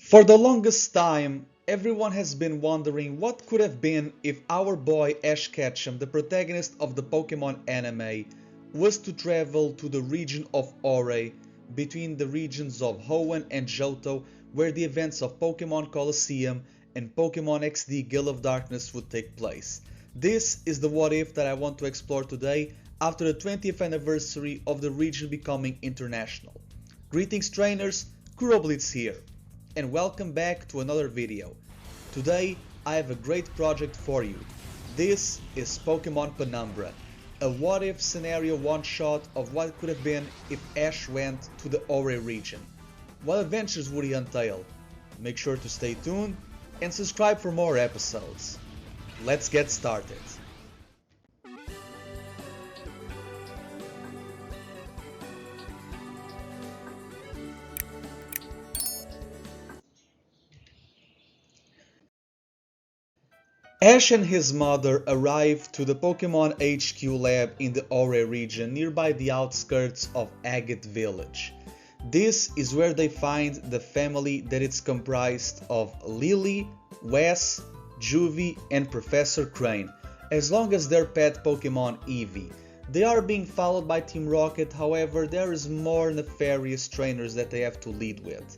For the longest time, everyone has been wondering what could have been if our boy Ash Ketchum, the protagonist of the Pokémon anime, was to travel to the region of Orre, between the regions of Hoenn and Johto, where the events of Pokémon Colosseum and Pokémon XD Gale of Darkness would take place. This is the what if that I want to explore today after the 20th anniversary of the region becoming international. Greetings trainers, KuroBlitz here, and welcome back to another video. Today I have a great project for you. This is Pokemon Penumbra, a what if scenario one shot of what could have been if Ash went to the Orre region. What adventures would he entail? Make sure to stay tuned and subscribe for more episodes. Let's get started. Ash and his mother arrive to the Pokemon HQ lab in the Orre region nearby the outskirts of Agate Village. This is where they find the family that is comprised of Lily, Wes, Juvie and Professor Crane, as long as their pet Pokemon Eevee. They are being followed by Team Rocket, however there is more nefarious trainers that they have to lead with.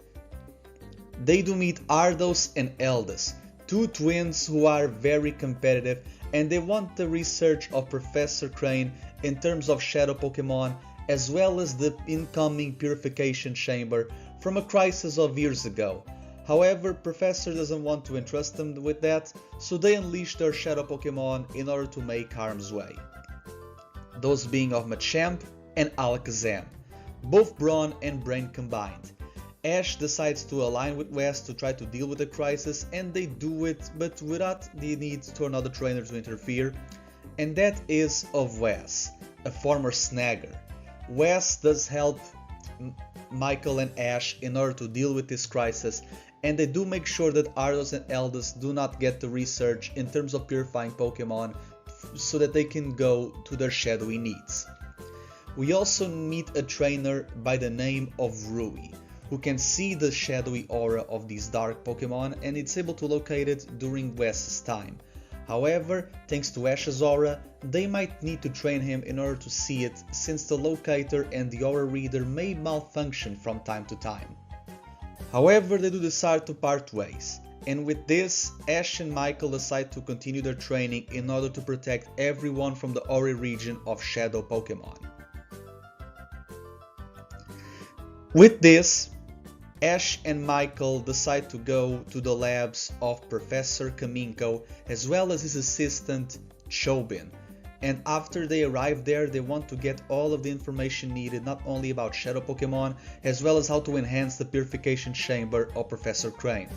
They do meet Ardos and Eldis, two twins who are very competitive, and they want the research of Professor Crane in terms of Shadow Pokemon, as well as the incoming purification chamber from a crisis of years ago. However, Professor doesn't want to entrust them with that, so they unleash their Shadow Pokemon in order to make harm's way. Those being of Machamp and Alakazam, both Brawn and Brain combined. Ash decides to align with Wes to try to deal with the crisis, and they do it, but without the need for another trainer to interfere, and that is of Wes, a former Snagger. Wes does help Michael and Ash in order to deal with this crisis, and they do make sure that Ardos and Eldis do not get the research in terms of purifying Pokemon so that they can go to their shadowy needs. We also meet a trainer by the name of Rui, who can see the shadowy aura of these dark Pokemon, and it's able to locate it during Wes's time. However, thanks to Ash's aura, they might need to train him in order to see it, since the locator and the aura reader may malfunction from time to time. However, they do decide to part ways, and with this, Ash and Michael decide to continue their training in order to protect everyone from the Orre region of Shadow Pokemon. With this, Ash and Michael decide to go to the labs of Professor Kaminko as well as his assistant Chobin, and after they arrive there they want to get all of the information needed not only about Shadow Pokemon as well as how to enhance the purification chamber of Professor Crane.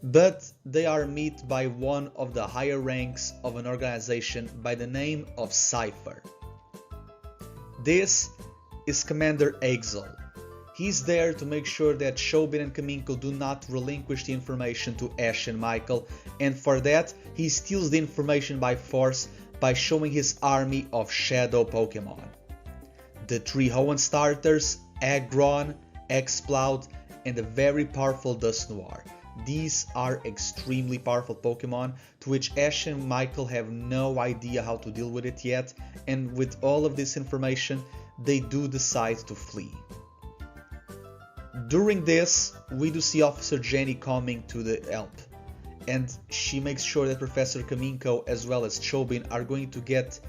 But they are met by one of the higher ranks of an organization by the name of Cypher. This is Commander Axel. He's there to make sure that Chobin and Kaminko do not relinquish the information to Ash and Michael, and for that he steals the information by force by showing his army of Shadow Pokemon. The three Hoenn starters, Aggron, Exploud, and the very powerful Dusknoir. These are extremely powerful Pokemon to which Ash and Michael have no idea how to deal with it yet, and with all of this information they do decide to flee. During this, we do see Officer Jenny coming to the help, and she makes sure that Professor Kaminko as well as Chobin are going to get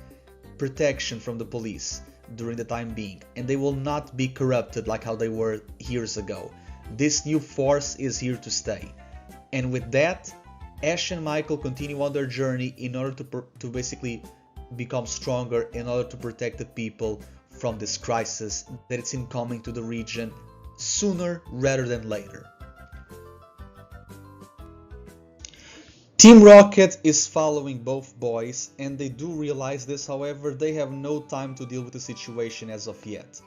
protection from the police during the time being, and they will not be corrupted like how they were years ago. This new force is here to stay, and with that, Ash and Michael continue on their journey in order to basically become stronger in order to protect the people from this crisis that it's incoming to the region sooner rather than later. Team Rocket is following both boys, and they do realize this, however they have no time to deal with the situation as of yet.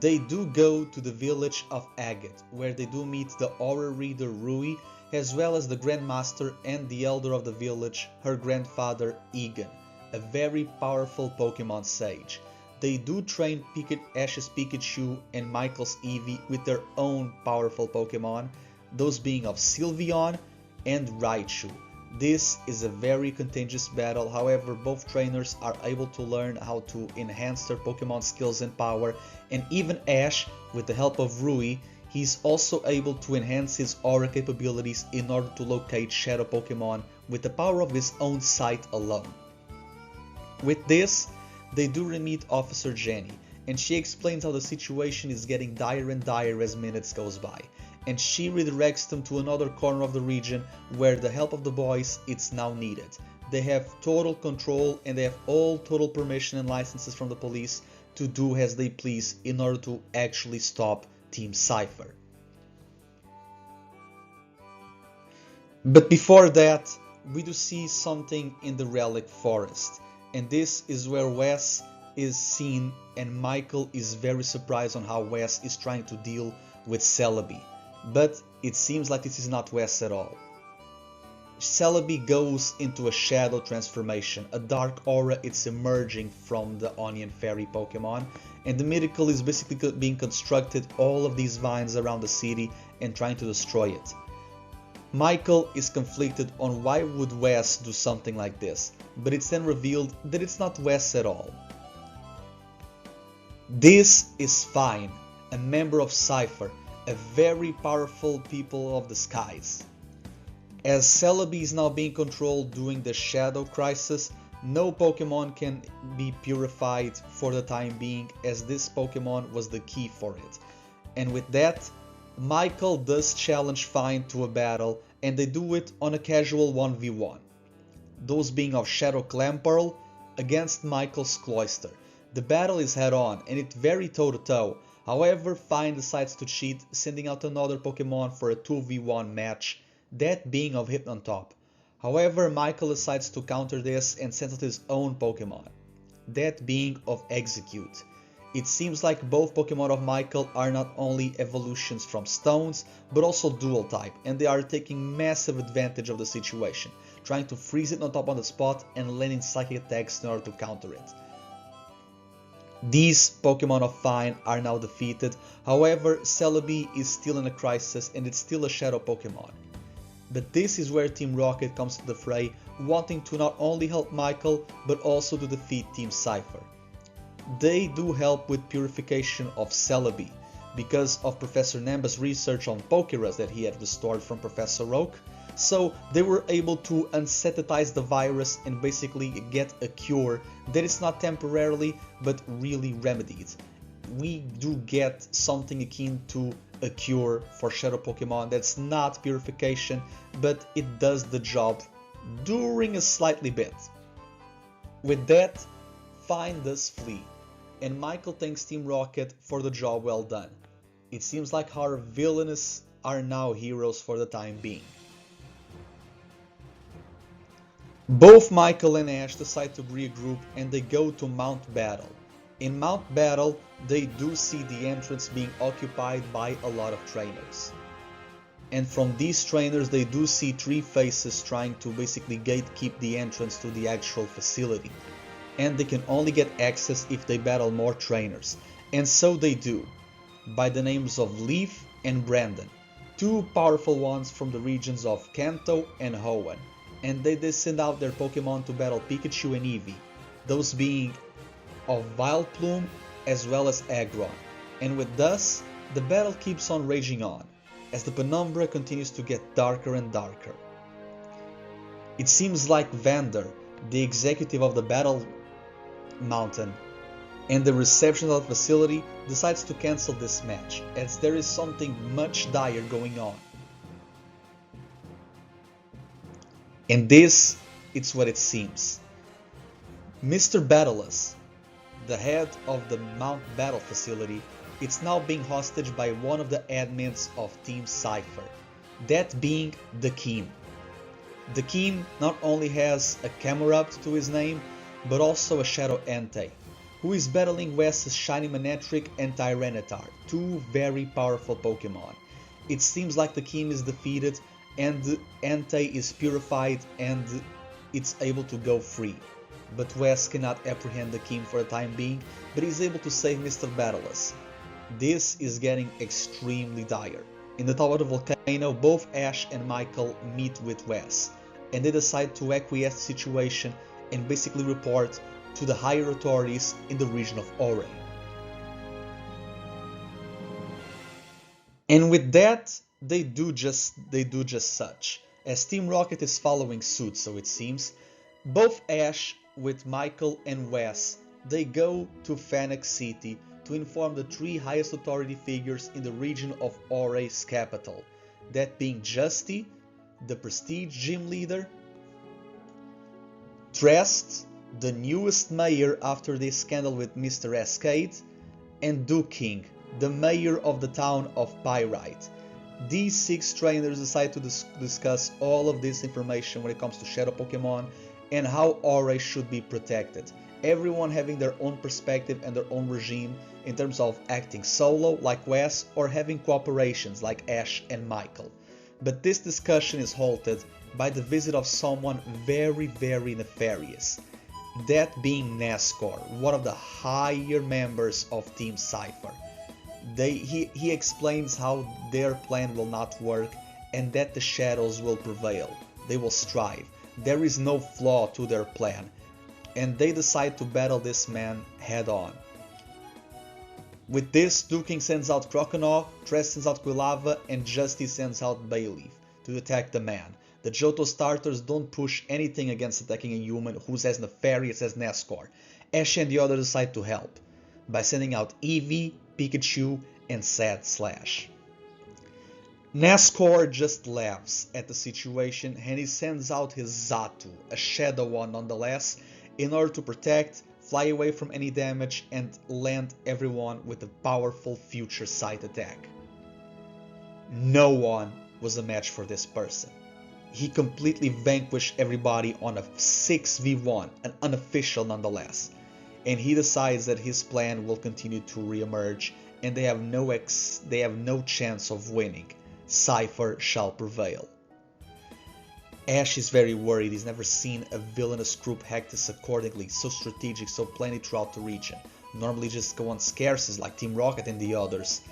They do go to the village of Agate, where they do meet the aura reader Rui, as well as the Grandmaster and the elder of the village, her grandfather Egan, a very powerful Pokemon sage. They do train Ash's Pikachu and Michael's Eevee with their own powerful Pokemon, those being of Sylveon and Raichu. This is a very contentious battle, however both trainers are able to learn how to enhance their Pokemon skills and power, and even Ash, with the help of Rui, he's also able to enhance his aura capabilities in order to locate Shadow Pokemon with the power of his own sight alone. With this, they do meet Officer Jenny, and she explains how the situation is getting dire and dire as minutes goes by, and she redirects them to another corner of the region where the help of the boys is now needed. They have total control and they have all total permission and licenses from the police to do as they please in order to actually stop Team Cypher. But before that, we do see something in the Relic Forest, and this is where Wes is seen, and Michael is very surprised on how Wes is trying to deal with Celebi. But it seems like this is not Wes at all. Celebi goes into a shadow transformation, a dark aura is emerging from the Onion Fairy Pokemon, and the Miracle is basically being constructed all of these vines around the city and trying to destroy it. Michael is conflicted on why would Wes do something like this, but it's then revealed that it's not Wes at all. This is Fine, a member of Cypher, a very powerful people of the skies. As Celebi is now being controlled during the Shadow Crisis, no Pokemon can be purified for the time being, as this Pokemon was the key for it. And with that, Michael does challenge Fine to a battle, and they do it on a casual 1v1. Those being of Shadow Clamperl against Michael's Cloyster. The battle is head on and it's very toe to toe, however Fine decides to cheat, sending out another Pokemon for a 2v1 match, that being of Hypnontop. However, Michael decides to counter this and sends out his own Pokemon, that being of Execute. It seems like both Pokemon of Michael are not only evolutions from stones, but also dual type, and they are taking massive advantage of the situation, trying to freeze it on top on the spot and landing psychic attacks in order to counter it. These Pokemon of Fine are now defeated, however Celebi is still in a crisis and it's still a Shadow Pokemon. But this is where Team Rocket comes to the fray, wanting to not only help Michael, but also to defeat Team Cypher. They do help with purification of Celebi, because of Professor Namba's research on Pokerus that he had restored from Professor Oak, so they were able to unsensitize the virus and basically get a cure that is not temporarily but really remedied. We do get something akin to a cure for Shadow Pokemon that's not purification, but it does the job during a slightly bit. With that, Fine does flee, and Michael thanks Team Rocket for the job well done. It seems like our villains are now heroes for the time being. Both Michael and Ash decide to regroup and they go to Mount Battle. In Mount Battle, they do see the entrance being occupied by a lot of trainers. And from these trainers they do see three faces trying to basically gatekeep the entrance to the actual facility. And they can only get access if they battle more trainers. And so they do, by the names of Leaf and Brandon, two powerful ones from the regions of Kanto and Hoenn. And they send out their Pokemon to battle Pikachu and Eevee, those being of Vileplume as well as Aggron. And with this, the battle keeps on raging on, as the penumbra continues to get darker and darker. It seems like Vander, the executive of the Battle Mountain and the reception of the facility, decides to cancel this match, as there is something much dire going on. And this is what it seems. Mr. Battleless, the head of the Mount Battle facility, is now being hostage by one of the admins of Team Cypher, that being the Keem. The Keem not only has a Camerupt to his name, but also a Shadow Entei, who is battling Wes's Shiny Manectric and Tyranitar, two very powerful Pokemon. It seems like the Keem is defeated and Entei is purified and it's able to go free. But Wes cannot apprehend the Keem for the time being, but is able to save Mr. Battleless. This is getting extremely dire. In the top of the volcano, both Ash and Michael meet with Wes, and they decide to acquiesce the situation and basically report to the higher authorities in the region of Orre. And with that, they do just such. As Team Rocket is following suit, so it seems, both Ash with Michael and Wes, they go to Fennec City to inform the three highest authority figures in the region of Orre's capital, that being Justy, the Prestige gym leader, Trest, the newest mayor after the scandal with Mr. Escade, and Duking, the mayor of the town of Pyrite. These 6 trainers decide to discuss all of this information when it comes to Shadow Pokemon and how Orre should be protected. Everyone having their own perspective and their own regime in terms of acting solo like Wes or having cooperations like Ash and Michael. But this discussion is halted by the visit of someone very nefarious. That being Nascar, one of the higher members of Team Cypher. He explains how their plan will not work and that the shadows will prevail. They will strive. There is no flaw to their plan. And they decide to battle this man head on. With this, Duking sends out Croconaw, Tress sends out Quilava, and Justy sends out Bayleaf to attack the man. The Johto starters don't push anything against attacking a human who's as nefarious as Nascar. Ash and the others decide to help by sending out Eevee, Pikachu, and Sad Slash. Nascar just laughs at the situation and he sends out his Xatu, a shadow one nonetheless, in order to protect, fly away from any damage, and land everyone with a powerful future sight attack. No one was a match for this person. He completely vanquished everybody on a 6v1, an unofficial nonetheless. And he decides that his plan will continue to re-emerge and they have no chance of winning. Cypher shall prevail. Ash is very worried. He's never seen a villainous group hack this accordingly, so strategic, so plenty throughout the region. Normally just go on scarces like Team Rocket and the others.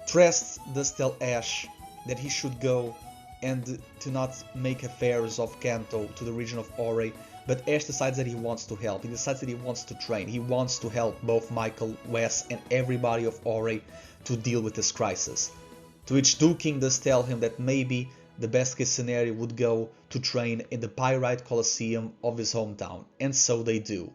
Trest does tell Ash that he should go and to not make affairs of Kanto to the region of Orre, but Ash decides that he wants to help. He decides that he wants to train. He wants to help both Michael, Wes, and everybody of Orre to deal with this crisis. To which Duking does tell him that maybe the best case scenario would go to train in the Pyrite Colosseum of his hometown, and so they do.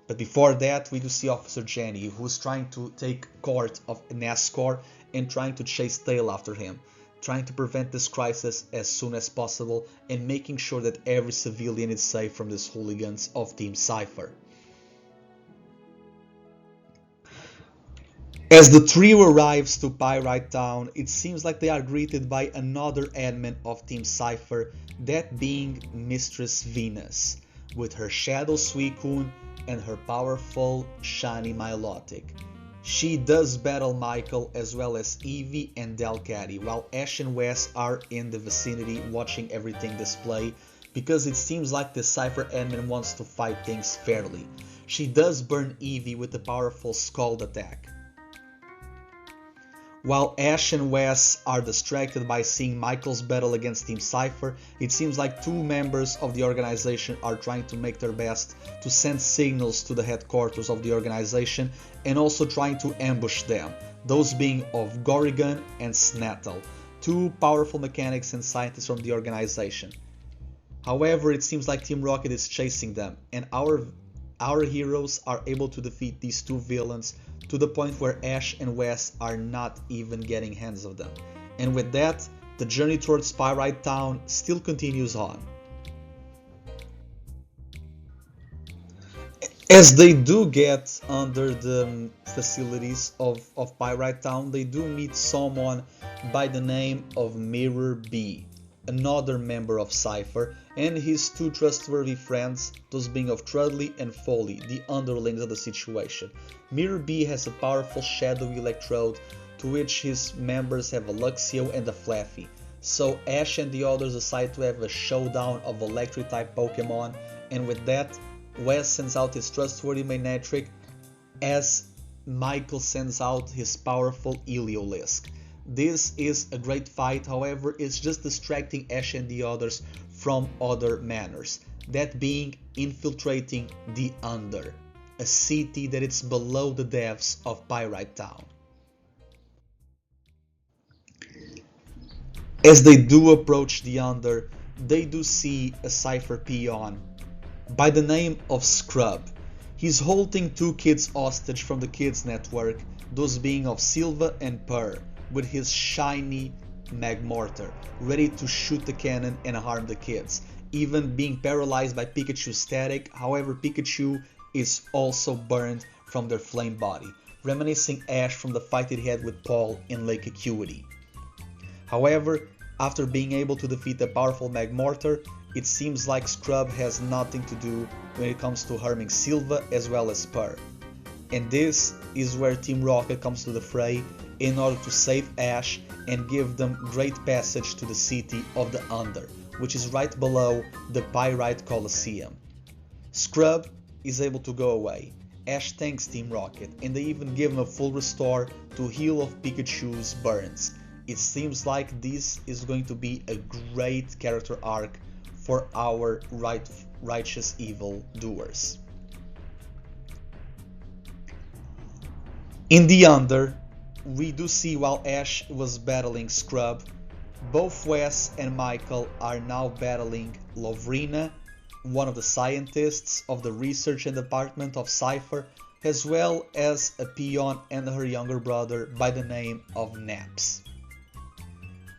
But before that, we do see Officer Jenny, who's trying to take court of Nascar and trying to chase Tail after him, trying to prevent this crisis as soon as possible and making sure that every civilian is safe from these hooligans of Team Cypher. As the trio arrives to Pyrite Town, it seems like they are greeted by another admin of Team Cypher, that being Mistress Venus, with her Shadow Suicune and her powerful Shiny Milotic. She does battle Michael as well as Eevee and Delcatty, while Ash and Wes are in the vicinity watching everything display, because it seems like the Cypher admin wants to fight things fairly. She does burn Eevee with the powerful Scald attack. While Ash and Wes are distracted by seeing Michael's battle against Team Cypher, it seems like 2 members of the organization are trying to make their best to send signals to the headquarters of the organization and also trying to ambush them, those being of Gorrigan and Snattle, 2 powerful mechanics and scientists from the organization. However, it seems like Team Rocket is chasing them, and our heroes are able to defeat these 2 villains to the point where Ash and Wes are not even getting hands of them. And with that, the journey towards Pyrite Town still continues on. As they do get under the facilities of Pyrite Town, they do meet someone by the name of Mirror B, another member of Cypher, and his 2 trustworthy friends, those being of Trudley and Foley, the underlings of the situation. Mirror B has a powerful shadowy electrode, to which his members have a Luxio and a Flaffy. So Ash and the others decide to have a showdown of electric type Pokemon, and with that, Wes sends out his trustworthy Manectric as Michael sends out his powerful Heliolisk. This is a great fight, however, it's just distracting Ash and the others from other manners, that being infiltrating the Under, a city that is below the depths of Pyrite Town. As they do approach the Under, they do see a Cypher peon by the name of Scrub. He's holding two kids hostage from the kids network, those being of Silva and Purr, with his shiny Magmortar, ready to shoot the cannon and harm the kids, even being paralyzed by Pikachu's static. However, Pikachu is also burned from their flame body, reminiscing Ash from the fight he had with Paul in Lake Acuity. However, after being able to defeat the powerful Magmortar, it seems like Scrub has nothing to do when it comes to harming Silva as well as Purr. And this is where Team Rocket comes to the fray in order to save Ash and give them great passage to the city of the Under, which is right below the Pyrite Colosseum. Scrub is able to go away. Ash thanks Team Rocket, and they even give him a full restore to heal of Pikachu's burns. It seems like this is going to be a great character arc for our righteous evil doers. In the Under, we do see while Ash was battling Scrub, both Wes and Michael are now battling Lovrina, one of the scientists of the research and department of Cypher, as well as a peon and her younger brother by the name of Naps.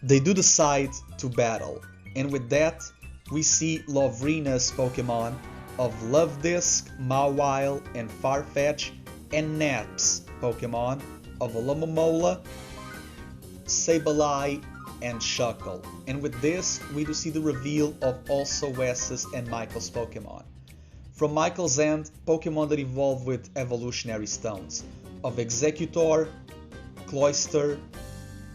They do decide to battle, and with that, we see Lovrina's Pokemon of Luvdisc, Mawile, and Farfetch, and Naps' Pokemon of Alomomola, Sableye, and Shuckle. And with this, we do see the reveal of also Wes's and Michael's Pokemon. From Michael's end, Pokemon that evolve with evolutionary stones of Executor, Cloyster,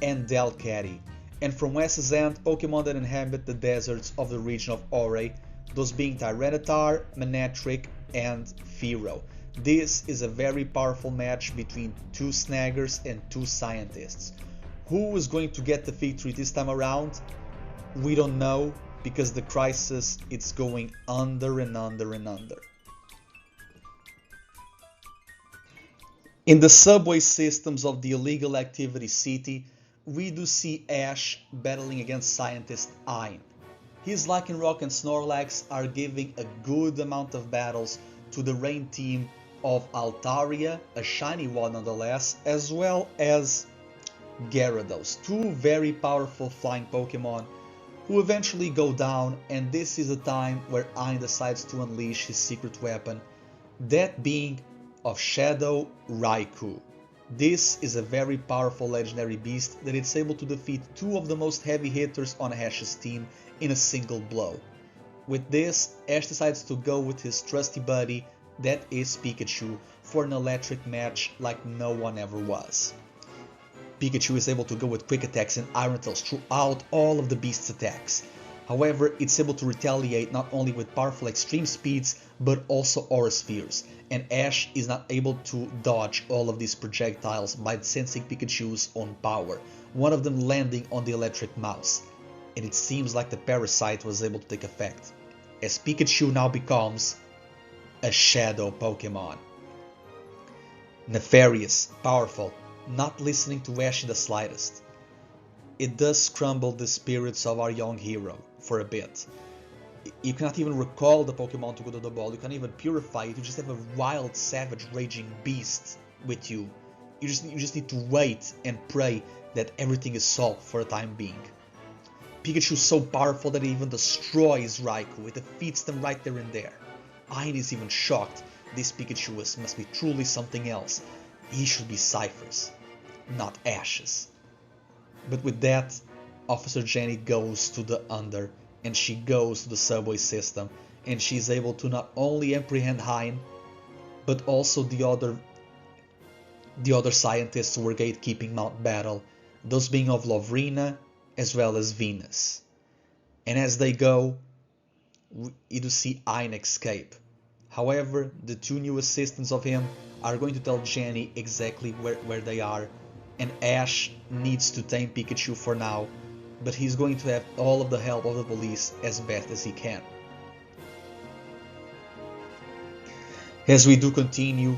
and Delcatty. And from Wes's end, Pokemon that inhabit the deserts of the region of Orre, those being Tyranitar, Manectric, and Fearow. This is a very powerful match between two snaggers and two scientists. Who is going to get the victory this time around? We don't know, because the crisis is going under and under and under. In the subway systems of the illegal activity city, we do see Ash battling against scientist Ein. His Lycanroc and Snorlax are giving a good amount of battles to the rain team of Altaria, a shiny one nonetheless, as well as Gyarados, two very powerful flying Pokemon who eventually go down, and this is the time where Ein decides to unleash his secret weapon, that being of Shadow Raikou. This is a very powerful legendary beast that is able to defeat two of the most heavy hitters on Ash's team in a single blow. With this, Ash decides to go with his trusty buddy, that is Pikachu, for an electric match like no one ever was. Pikachu is able to go with quick attacks and Iron Tails throughout all of the beast's attacks. However, it's able to retaliate not only with powerful extreme speeds, but also aura spheres, and Ash is not able to dodge all of these projectiles by sensing Pikachu's own power, one of them landing on the electric mouse, and it seems like the parasite was able to take effect, as Pikachu now becomes a Shadow Pokemon. Nefarious, powerful, not listening to Ash in the slightest. It does crumble the spirits of our young hero for a bit. You cannot even recall the Pokemon to go to the ball, you can't even purify it, you just have a wild, savage, raging beast with you. You just need to wait and pray that everything is solved for the time being. Pikachu is so powerful that it even destroys Raikou, it defeats them right there and there. Ein is even shocked, this Pikachu must be truly something else. He should be Cypher's, not Ash's. But with that, Officer Jenny goes to the Under, and she goes to the subway system, and she's able to not only apprehend Hein, but also the other scientists who were gatekeeping Mount Battle, those being of Lovrina as well as Venus. And as they go, you do see Ein escape. However, the two new assistants of him are going to tell Jenny exactly where they are, and Ash needs to tame Pikachu for now, but he's going to have all of the help of the police as best as he can. As we do continue,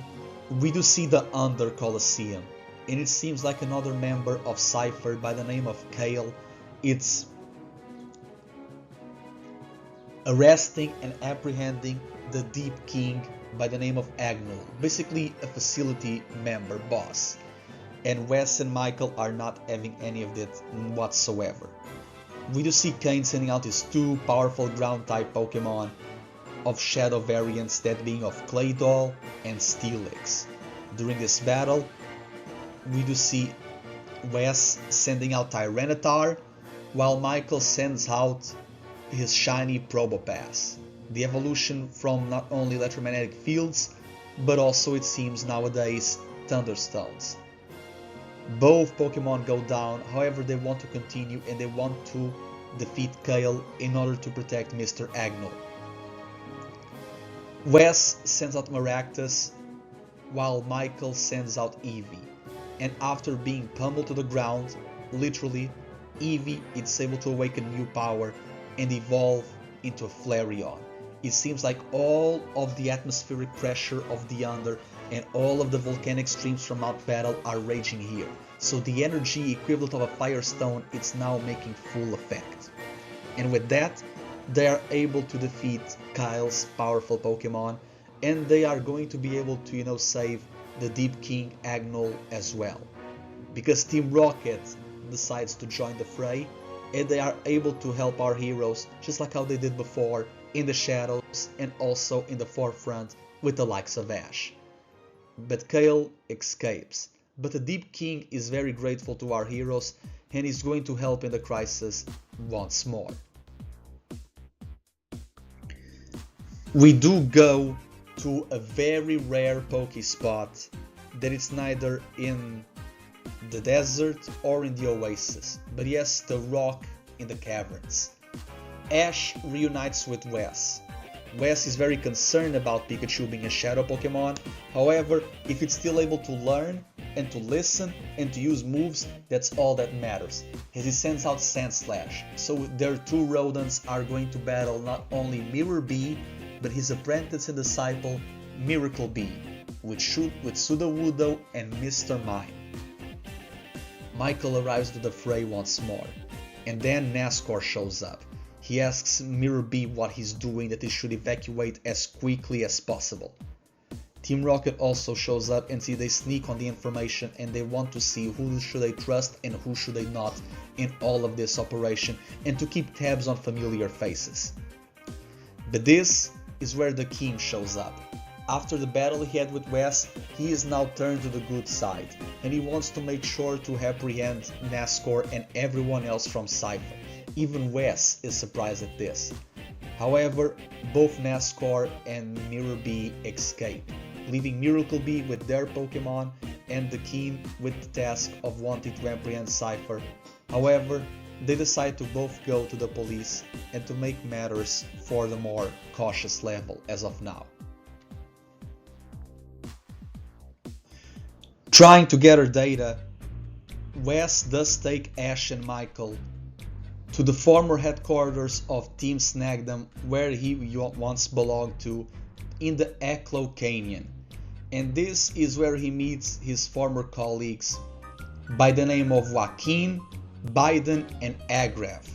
we do see the Under Colosseum, and it seems like another member of Cypher by the name of Kale. It's arresting and apprehending the Deep King by the name of Agnol, basically a facility member boss. And Wes and Michael are not having any of that whatsoever. We do see Kane sending out his two powerful ground type Pokemon of Shadow variants, that being of Claydol and Steelix. During this battle, we do see Wes sending out Tyranitar, while Michael sends out his shiny Probopass, the evolution from not only electromagnetic fields, but also, it seems nowadays, Thunderstones. Both Pokemon go down, however they want to continue and they want to defeat Kale in order to protect Mr. Agnol. Wes sends out Maractus, while Michael sends out Eevee, and after being pummeled to the ground, literally, Eevee is able to awaken new power and evolve into a Flareon. It seems like all of the atmospheric pressure of the Under and all of the volcanic streams from Mount Battle are raging here, so the energy equivalent of a Firestone is now making full effect. And with that, they are able to defeat Kyle's powerful Pokemon, and they are going to be able to, save the Deep King Agnol as well. Because Team Rocket decides to join the fray, and they are able to help our heroes just like how they did before, in the shadows and also in the forefront with the likes of Ash. But Kale escapes. But the Deep King is very grateful to our heroes and is going to help in the crisis once more. We do go to a very rare Pokespot that is neither in the desert or in the oasis, but yes, the rock in the caverns. Ash reunites with Wes. Wes is very concerned about Pikachu being a shadow Pokemon, however, if it's still able to learn and to listen and to use moves, that's all that matters, as he sends out Sandslash, so their two rodents are going to battle not only Mirror Bee, but his apprentice and disciple Miracle Bee, with Sudowoodo and Mr. Mime. Michael arrives to the fray once more, and then Nascor shows up. He asks Mirror Bee what he's doing, that he should evacuate as quickly as possible. Team Rocket also shows up, and see they sneak on the information and they want to see who should they trust and who should they not in all of this operation, and to keep tabs on familiar faces. But this is where the King shows up. After the battle he had with Wes, he is now turned to the good side, and he wants to make sure to apprehend Nascor and everyone else from Cypher. Even Wes is surprised at this. However, both Nascor and Mirror Bee escape, leaving Miracle Bee with their Pokemon and the King with the task of wanting to apprehend Cypher. However, they decide to both go to the police and to make matters for the more cautious level as of now. Trying to gather data, Wes does take Ash and Michael to the former headquarters of Team Snagdom, where he once belonged to, in the Echo Canyon. And this is where he meets his former colleagues by the name of Joaquin, Biden and Agraf.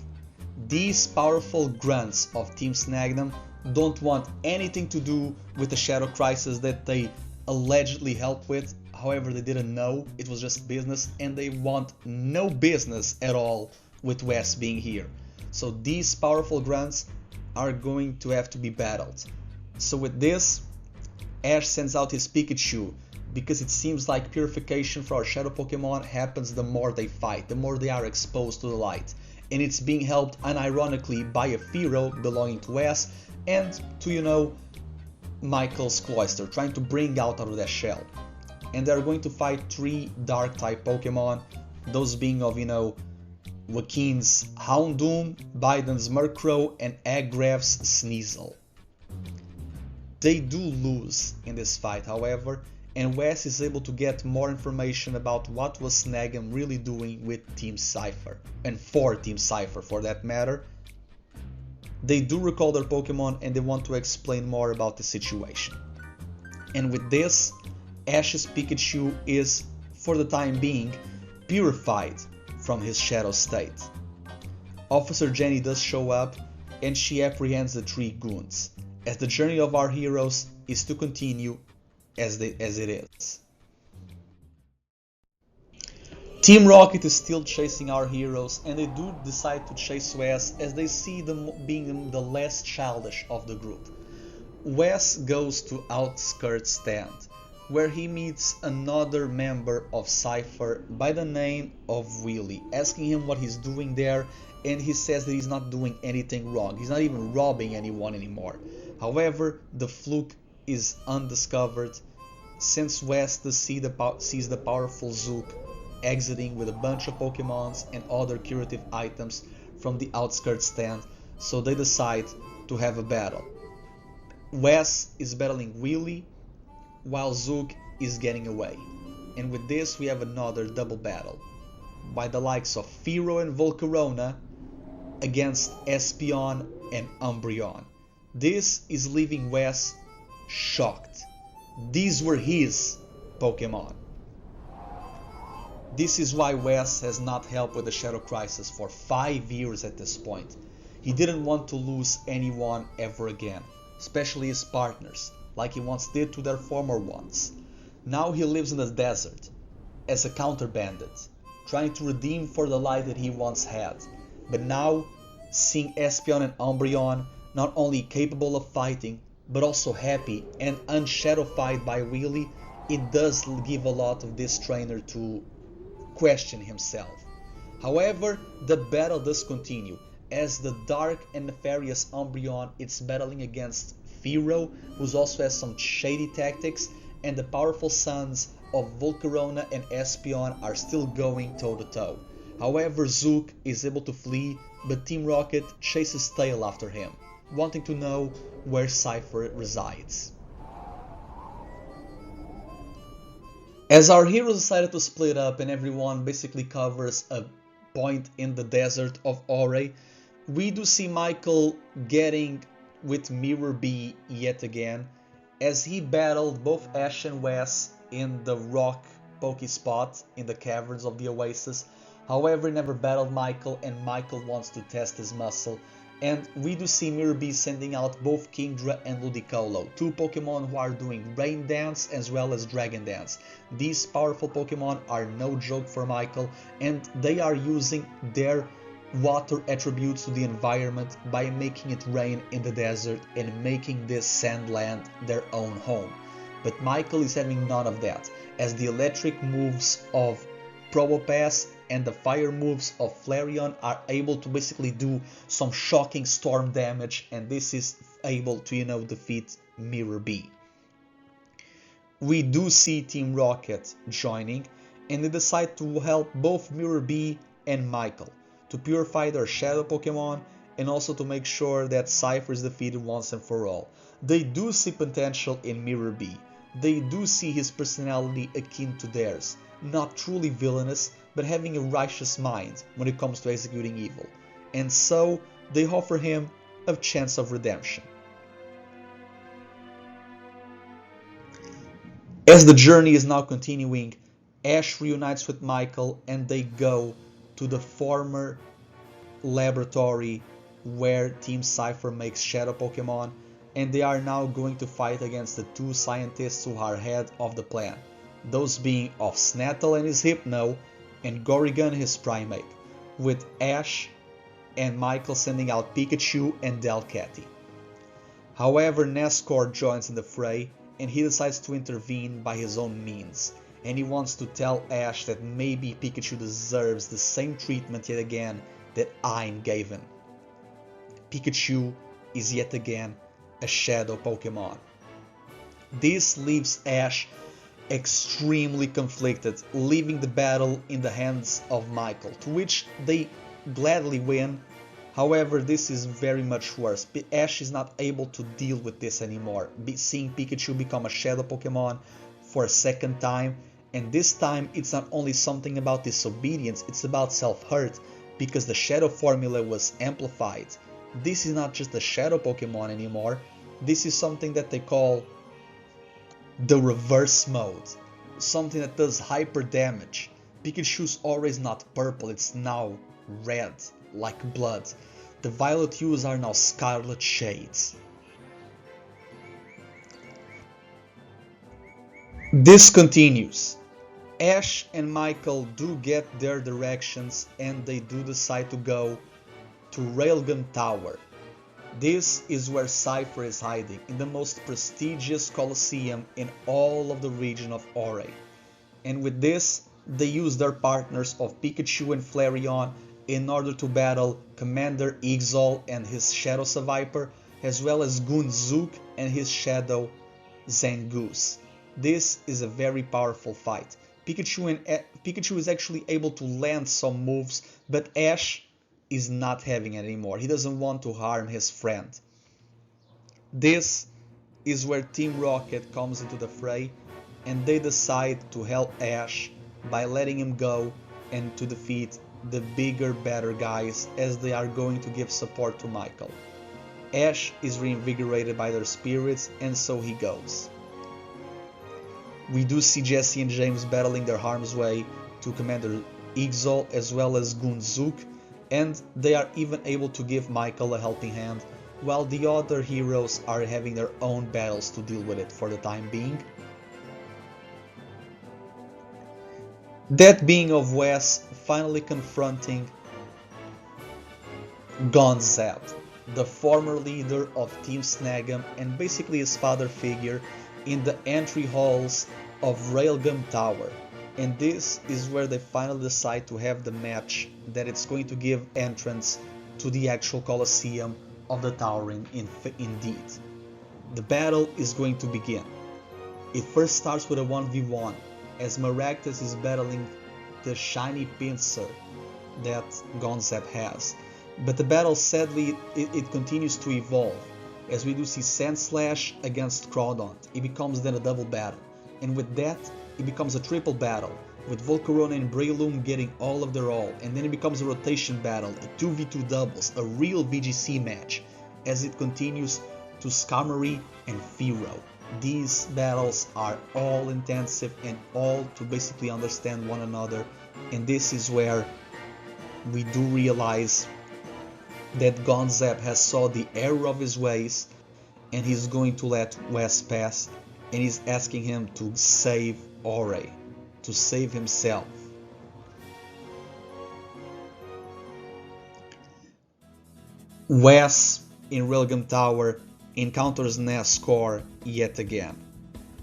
These powerful grunts of Team Snagdom don't want anything to do with the Shadow Crisis that they allegedly helped with. However, they didn't know, it was just business, and they want no business at all with Wes being here. So these powerful grunts are going to have to be battled. So with this, Ash sends out his Pikachu, because it seems like purification for our shadow Pokemon happens the more they fight, the more they are exposed to the light. And it's being helped unironically by a Fearow belonging to Wes and to, Michael's Cloyster, trying to bring out of that shell. And they're going to fight 3 dark type Pokemon, those being of, Joaquin's Houndoom, Biden's Murkrow, and Agraf's Sneasel. They do lose in this fight, however, and Wes is able to get more information about what was Snag'em really doing with Team Cypher, and for Team Cypher for that matter. They do recall their Pokemon and they want to explain more about the situation. And with this, Ash's Pikachu is, for the time being, purified from his shadow state. Officer Jenny does show up and she apprehends the three goons, as the journey of our heroes is to continue as it is. Team Rocket is still chasing our heroes, and they do decide to chase Wes as they see them being the less childish of the group. Wes goes to Outskirts Stand, where he meets another member of Cypher by the name of Willy, asking him what he's doing there, and he says that he's not doing anything wrong. He's not even robbing anyone anymore. However, the fluke is undiscovered since Wes sees the powerful Zook exiting with a bunch of Pokemons and other curative items from the Outskirts Stand, so they decide to have a battle. Wes is battling Willy while Zook is getting away, and with this we have another double battle by the likes of Fearow and Volcarona against Espeon and Umbreon. This is leaving Wes shocked. These were his Pokemon. This is why Wes has not helped with the Shadow Crisis for 5 years at this point. He didn't want to lose anyone ever again, especially his partners, like he once did to their former ones. Now he lives in the desert, as a counter bandit, trying to redeem for the life that he once had. But now, seeing Espeon and Umbreon not only capable of fighting, but also happy and unshadowfied by Willy, it does give a lot of this trainer to question himself. However, the battle does continue, as the dark and nefarious Umbreon is battling against Fearow, who also has some shady tactics, and the powerful sons of Volcarona and Espeon are still going toe to toe. However, Zook is able to flee, but Team Rocket chases tail after him, wanting to know where Cypher resides. As our heroes decided to split up and everyone basically covers a point in the desert of Orre, we do see Michael getting with Mirror B yet again, as he battled both Ash and Wes in the rock Pokespot in the caverns of the Oasis. However, he never battled Michael, and Michael wants to test his muscle. And we do see Mirror B sending out both Kingdra and Ludicolo, two Pokemon who are doing Rain Dance as well as Dragon Dance. These powerful Pokemon are no joke for Michael, and they are using their water attributes to the environment by making it rain in the desert and making this sandland their own home. But Michael is having none of that, as the electric moves of Probopass and the fire moves of Flareon are able to basically do some shocking storm damage, and this is able to, defeat Mirror B. We do see Team Rocket joining, and they decide to help both Mirror B and Michael to purify their shadow Pokemon and also to make sure that Cypher is defeated once and for all. They do see potential in Mirror B. They do see his personality akin to theirs, not truly villainous, but having a righteous mind when it comes to executing evil, and so they offer him a chance of redemption. As the journey is now continuing, Ash reunites with Michael and they go to the former laboratory where Team Cypher makes shadow Pokemon, and they are now going to fight against the two scientists who are head of the plan, those being of Snattle and his Hypno, and Gorrigan his Primeape, with Ash and Michael sending out Pikachu and Delcatty. However, Nescor joins in the fray, and he decides to intervene by his own means, and he wants to tell Ash that maybe Pikachu deserves the same treatment yet again that Ain gave him. Pikachu is yet again a shadow Pokemon. This leaves Ash extremely conflicted, leaving the battle in the hands of Michael, to which they gladly win. However, this is very much worse. Ash is not able to deal with this anymore, seeing Pikachu become a shadow Pokemon for a second time, and this time it's not only something about disobedience, it's about self-hurt, because the Shadow formula was amplified. This is not just a Shadow Pokemon anymore, this is something that they call the reverse mode, something that does hyper damage. Pikachu's aura is not purple, it's now red, like blood. The violet hues are now scarlet shades. This continues. Ash and Michael do get their directions and they do decide to go to Railgun Tower. This is where Cypher is hiding, in the most prestigious Colosseum in all of the region of Orre. And with this, they use their partners of Pikachu and Flareon in order to battle Commander Ixol and his Shadow Seviper, as well as Gunzook and his Shadow Zangoose. This is a very powerful fight. Pikachu is actually able to land some moves, but Ash is not having it anymore. He doesn't want to harm his friend. This is where Team Rocket comes into the fray, and they decide to help Ash by letting him go and to defeat the bigger, better guys, as they are going to give support to Michael. Ash is reinvigorated by their spirits, and so he goes. We do see Jesse and James battling their harm's way to Commander Ixol as well as Gunzook, and they are even able to give Michael a helping hand, while the other heroes are having their own battles to deal with it for the time being. That being of Wes finally confronting Gonzab, the former leader of Team Snag'em and basically his father figure, in the entry halls of Railgun Tower. And this is where they finally decide to have the match that it's going to give entrance to the actual Colosseum of the Tower indeed. The battle is going to begin. It first starts with a 1v1 as Maractus is battling the shiny Pinsir that Gonzab has. But the battle, sadly, it continues to evolve, as we do see Sandslash against Crawdaunt. It becomes then a double battle, and with that it becomes a triple battle, with Volcarona and Breloom getting all of their all, and then it becomes a rotation battle, a 2v2 doubles, a real VGC match, as it continues to Skarmory and Fearow. These battles are all intensive and all to basically understand one another, and this is where we do realize that Gonzab has saw the error of his ways, and he's going to let Wes pass, and he's asking him to save Orre, to save himself. Wes in Railgun Tower encounters Nascore yet again.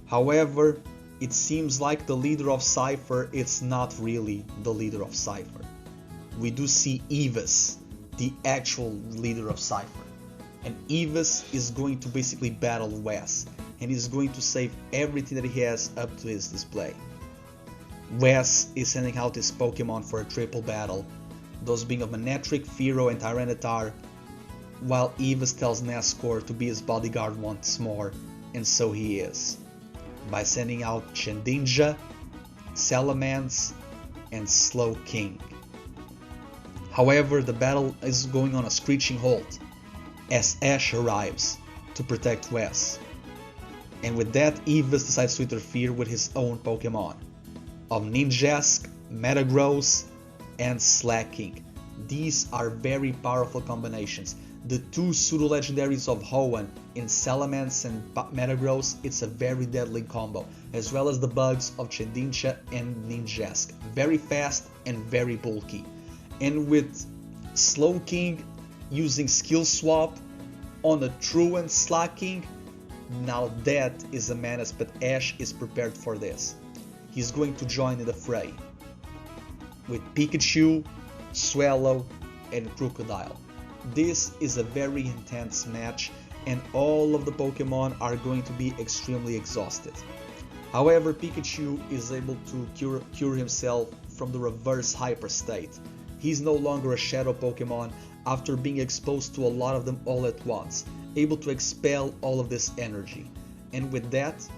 However, it seems like the leader of Cypher is not really the leader of Cypher. We do see Evis, the actual leader of Cypher, and Evis is going to basically battle Wes, and he's going to save everything that he has up to his display. Wes is sending out his Pokemon for a triple battle, those being of Manectric, Fearow and Tyranitar, while Evis tells Nascore to be his bodyguard once more, and so he is, by sending out Shedinja, Salamence and Slowking. However, the battle is going on a screeching halt as Ash arrives to protect Wes, and with that Evis decides to interfere with his own Pokemon of Ninjask, Metagross and Slacking. These are very powerful combinations. The two pseudo-legendaries of Hoenn in Salamence and Metagross, it's a very deadly combo, as well as the bugs of Shedinja and Ninjask. Very fast and very bulky. And with Slowking using Skill Swap on a Truant Slacking, now that is a menace, but Ash is prepared for this. He's going to join in the fray with Pikachu, Swallow and Crocodile. This is a very intense match, and all of the Pokemon are going to be extremely exhausted. However, Pikachu is able to cure himself from the reverse hyper state. He's no longer a Shadow Pokemon after being exposed to a lot of them all at once, able to expel all of this energy. And with that,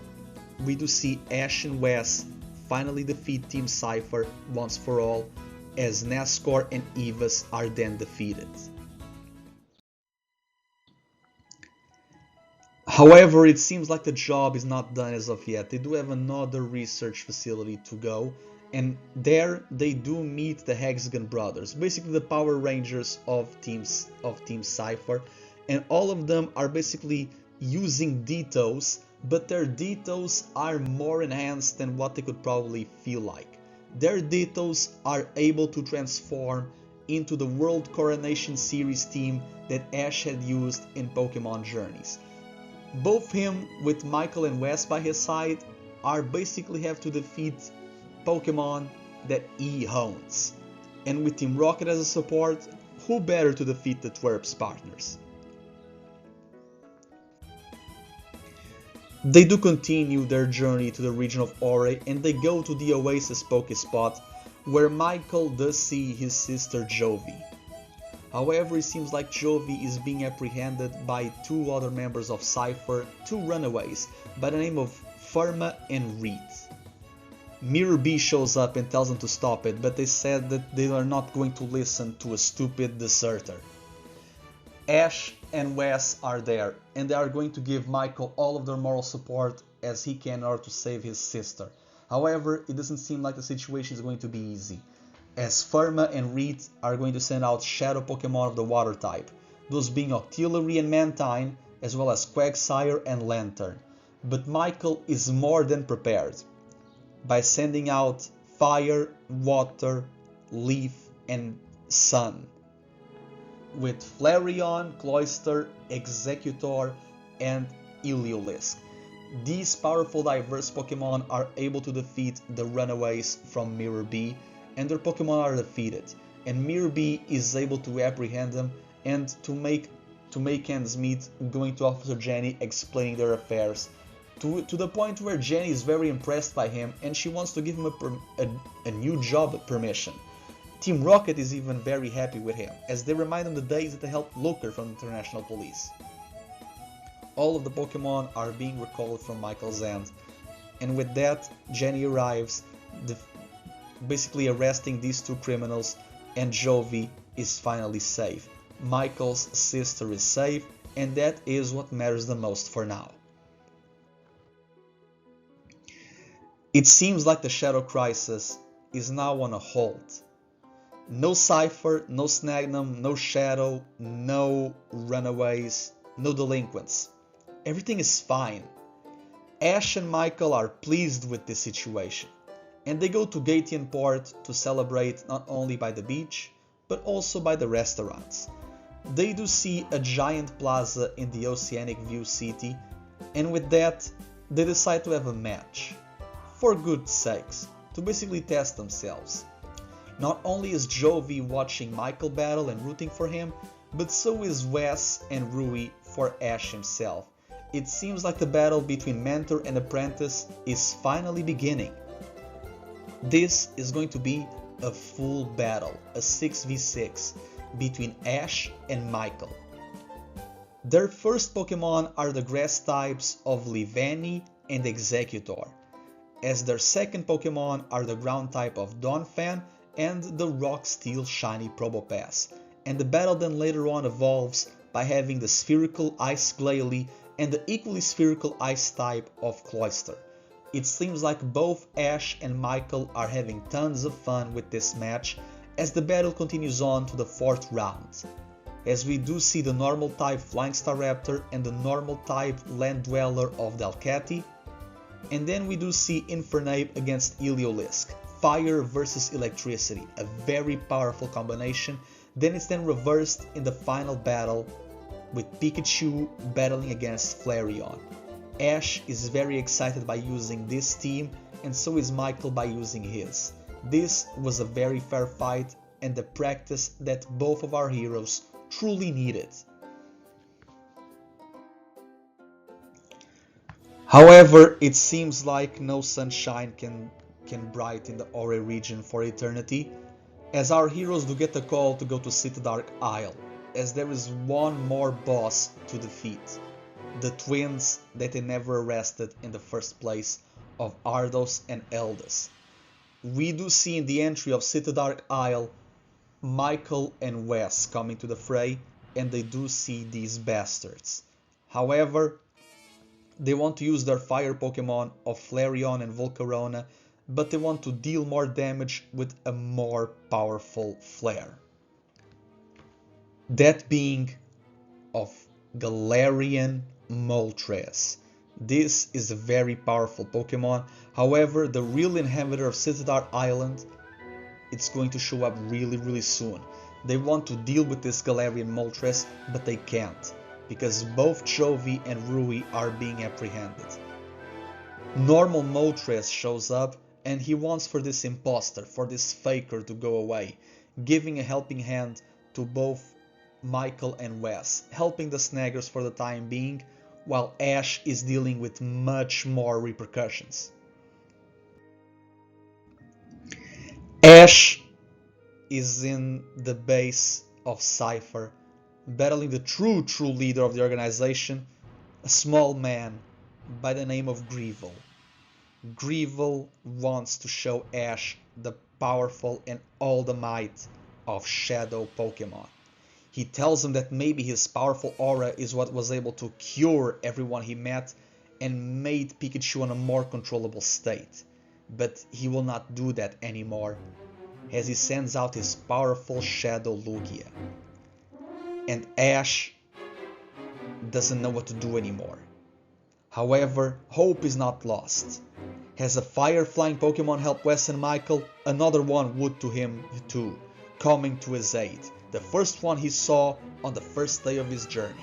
we do see Ash and Wes finally defeat Team Cypher once for all, as Nascor and Evas are then defeated. However, it seems like the job is not done as of yet. They do have another research facility to go, and there they do meet the Hexagon brothers, basically the Power Rangers of Team Cypher, and all of them are basically using Dittos, but their Dittos are more enhanced than what they could probably feel like. Their Dittos are able to transform into the World Coronation Series team that Ash had used in Pokemon Journeys. Both him with Michael and Wes by his side are basically have to defeat Pokemon that he owns. And with Team Rocket as a support, who better to defeat the Twerp's partners? They do continue their journey to the region of Orre, and they go to the Oasis Pokespot, where Michael does see his sister Jovi. However, it seems like Jovi is being apprehended by two other members of Cypher, two runaways, by the name of Firma and Reed. Mirror B shows up and tells them to stop it, but they said that they are not going to listen to a stupid deserter. Ash and Wes are there, and they are going to give Michael all of their moral support as he can in order to save his sister. However, it doesn't seem like the situation is going to be easy, as Firma and Reed are going to send out shadow Pokemon of the water type, those being Octillery and Mantine, as well as Quagsire and Lantern. But Michael is more than prepared by sending out Fire, Water, Leaf, and Sun, with Flareon, Cloyster, Executor, and Heliolisk. These powerful diverse Pokemon are able to defeat the runaways from Mirror B, and their Pokemon are defeated, and Mirror B is able to apprehend them and to make ends meet, going to Officer Jenny explaining their affairs, to the point where Jenny is very impressed by him and she wants to give him a new job permission. Team Rocket is even very happy with him, as they remind him the days that they helped Looker from the International Police. All of the Pokemon are being recalled from Michael's end, and with that, Jenny arrives, basically arresting these two criminals, and Jovi is finally safe. Michael's sister is safe, and that is what matters the most for now. It seems like the Shadow Crisis is now on a hold. No Cypher, no Snagnum, no Shadow, no Runaways, no Delinquents. Everything is fine. Ash and Michael are pleased with this situation, and they go to Gatian Port to celebrate not only by the beach, but also by the restaurants. They do see a giant plaza in the Oceanic View City, and with that, they decide to have a match. For good sakes, to basically test themselves. Not only is Jovi watching Michael battle and rooting for him, but so is Wes and Rui for Ash himself. It seems like the battle between mentor and apprentice is finally beginning. This is going to be a full battle, a 6v6, between Ash and Michael. Their first Pokemon are the grass types of Livani and Executor, as their second Pokemon are the ground type of Donphan and the Rock Steel Shiny Probopass, and the battle then later on evolves by having the spherical Ice Glalie and the equally spherical Ice type of Cloyster. It seems like both Ash and Michael are having tons of fun with this match as the battle continues on to the 4th round, as we do see the normal type Flying Staraptor and the normal type Land Dweller of Delcatty, and then we do see Infernape against Heliolisk, fire versus electricity, a very powerful combination. Then it's then reversed in the final battle with Pikachu battling against Flareon. Ash is very excited by using this team, and so is Michael by using his. This was a very fair fight and the practice that both of our heroes truly needed. However, it seems like no sunshine can brighten the Orre region for eternity, as our heroes do get a call to go to City Dark Isle, as there is one more boss to defeat. the twins that they never arrested in the first place, of Ardos and Eldis. We do see in the entry of City Dark Isle Michael and Wes coming to the fray, and they do see these bastards. However, they want to use their fire Pokemon of Flareon and Volcarona, but they want to deal more damage with a more powerful Flare. That being of Galarian Moltres. This is a very powerful Pokemon. However, the real inhabitor of Citadar Island, it's going to show up really soon. They want to deal with this Galarian Moltres, but they can't, because both Chovy and Rui are being apprehended. Normal Moltres shows up, and he wants for this imposter, for this faker to go away, giving a helping hand to both Michael and Wes, helping the Snaggers for the time being, while Ash is dealing with much more repercussions. Ash is in the base of Cypher, battling the true leader of the organization, a small man by the name of Greevil. Greevil wants to show Ash the powerful and all the might of Shadow Pokemon. He tells him that maybe his powerful aura is what was able to cure everyone he met and made Pikachu in a more controllable state. But he will not do that anymore, as he sends out his powerful Shadow Lugia. And Ash doesn't know what to do anymore. However, hope is not lost. As a fire-flying Pokemon helped Wes and Michael, another one would to him too, coming to his aid. The first one he saw on the first day of his journey.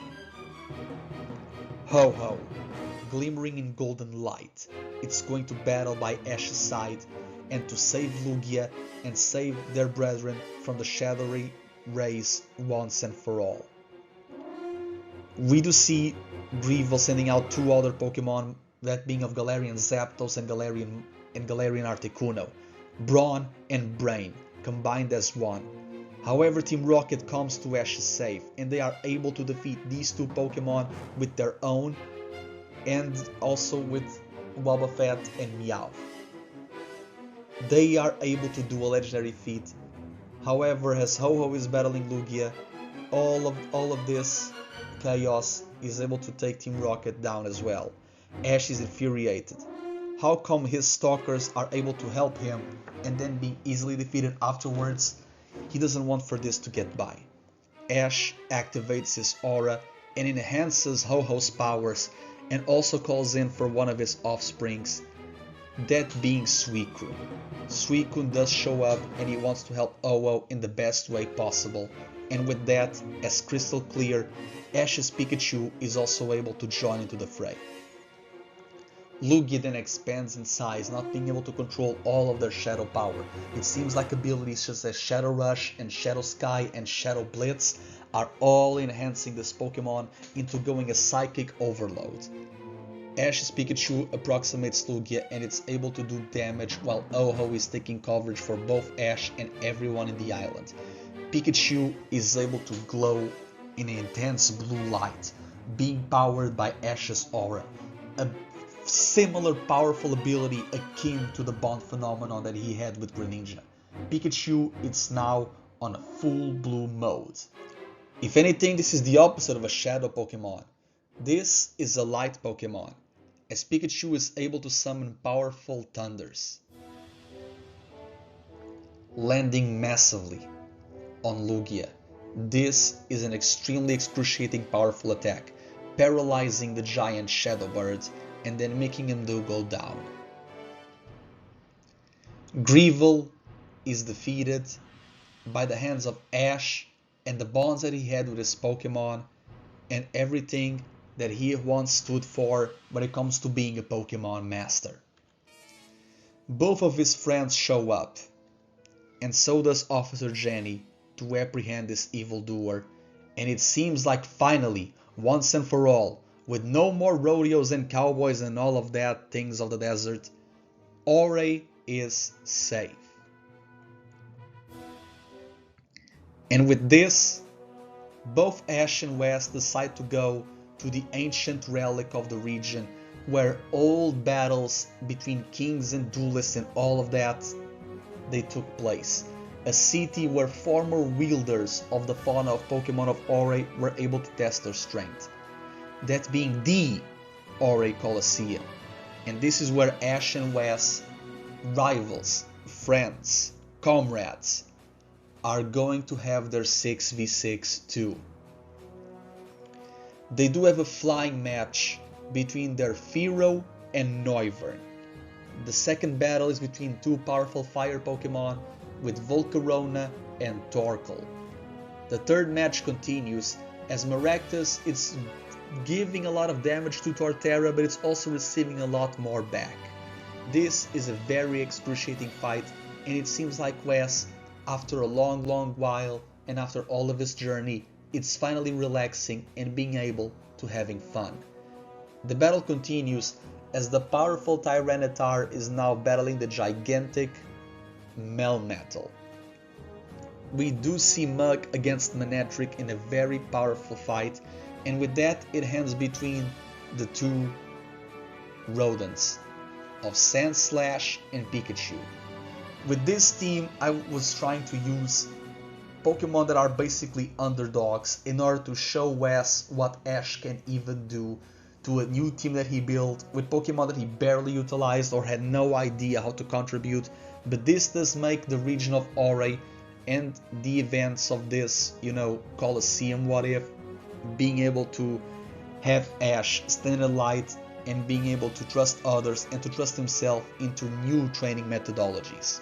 Ho-Ho, glimmering in golden light, it's going to battle by Ash's side and to save Lugia and save their brethren from the shadowy race once and for all. We do see Greevil sending out two other Pokemon, that being of Galarian Zapdos and Galarian Articuno, Brawn and Brain, combined as one. However, Team Rocket comes to Ash's save, and they are able to defeat these two Pokemon with their own, and also with Wobbuffet and Meowth. They are able to do a legendary feat. However, as Ho-Ho is battling Lugia, all of this chaos is able to take Team Rocket down as well. Ash is infuriated. How come his stalkers are able to help him and then being easily defeated afterwards? He doesn't want for this to get by. Ash activates his aura and enhances Ho-Ho's powers, and also calls in for one of his offsprings, that being Suicune. Suicune does show up and he wants to help Ho-Oh in the best way possible, and with that, as crystal clear, Ash's Pikachu is also able to join into the fray. Lugia then expands in size, not being able to control all of their shadow power. It seems like abilities such as Shadow Rush and Shadow Sky and Shadow Blitz are all enhancing this Pokemon into going a psychic overload. Ash's Pikachu approximates Lugia and it's able to do damage while Ho-Oh is taking coverage for both Ash and everyone in the island. Pikachu is able to glow in an intense blue light, being powered by Ash's aura, a similar powerful ability akin to the bond phenomenon that he had with Greninja. Pikachu is now on a full blue mode. If anything, this is the opposite of a shadow Pokemon. This is a light Pokemon, as Pikachu is able to summon powerful thunders, landing massively on Lugia. This is an extremely excruciating powerful attack, paralyzing the giant Shadow Bird and then making him go down. Greevil is defeated by the hands of Ash and the bonds that he had with his Pokemon and everything that he once stood for when it comes to being a Pokemon master. Both of his friends show up, and so does Officer Jenny, to apprehend this evildoer, and it seems like finally, once and for all, with no more rodeos and cowboys and all of that things of the desert, Orre is safe. And with this, both Ash and Wes decide to go to the ancient relic of the region, where old battles between kings and duelists and all of that, they took place. A city where former wielders of the fauna of Pokemon of Orre were able to test their strength. That being the Orre Colosseum. And this is where Ash and Wes, rivals, friends, comrades, are going to have their 6v6 too. They do have a flying match between their Fearow and Noivern. The second battle is between two powerful fire Pokemon with Volcarona and Torkoal. The third match continues as Maractus is giving a lot of damage to Torterra, but it's also receiving a lot more back. This is a very excruciating fight, and it seems like Wes, after a long while and after all of his journey, it's finally relaxing and being able to having fun. The battle continues as the powerful Tyranitar is now battling the gigantic Melmetal. We do see Muk against Manectric in a very powerful fight, and with that it ends between the two rodents of Sandslash and Pikachu. With this team, I was trying to use Pokemon that are basically underdogs in order to show Wes what Ash can even do to a new team that he built with Pokemon that he barely utilized or had no idea how to contribute. But this does make the region of Orre and the events of this, Colosseum what if, being able to have Ash stand in the light and being able to trust others and to trust himself into new training methodologies.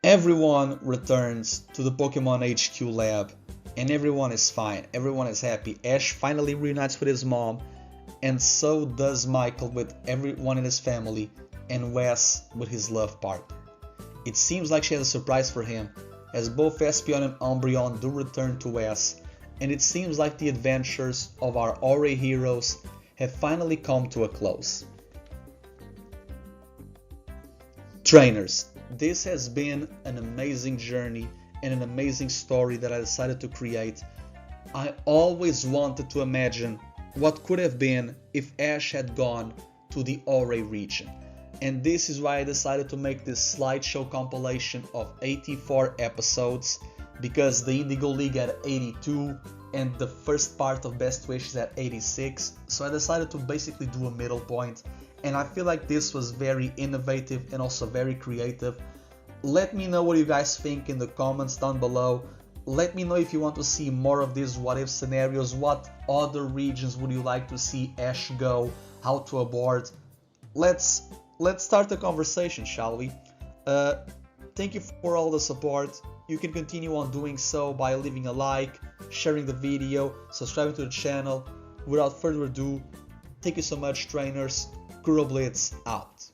Everyone returns to the Pokemon HQ lab and everyone is fine, everyone is happy. Ash finally reunites with his mom, and so does Michael with everyone in his family, and Wes with his love partner. It seems like she has a surprise for him, as both Espeon and Umbreon do return to Wes, and it seems like the adventures of our Orre heroes have finally come to a close. Trainers, this has been an amazing journey and an amazing story that I decided to create. I always wanted to imagine what could have been if Ash had gone to the Orre region. And this is why I decided to make this slideshow compilation of 84 episodes, because the Indigo League had 82 and the first part of Best Wishes at 86, so I decided to basically do a middle point, and I feel like this was very innovative and also very creative. Let me know what you guys think in the comments down below. Let me know if you want to see more of these what if scenarios, what other regions would you like to see Ash go, how to abort. Let's start the conversation, shall we? Thank you for all the support. You can continue on doing so by leaving a like, sharing the video, subscribing to the channel. Without further ado, thank you so much, trainers. KuroBlitz out.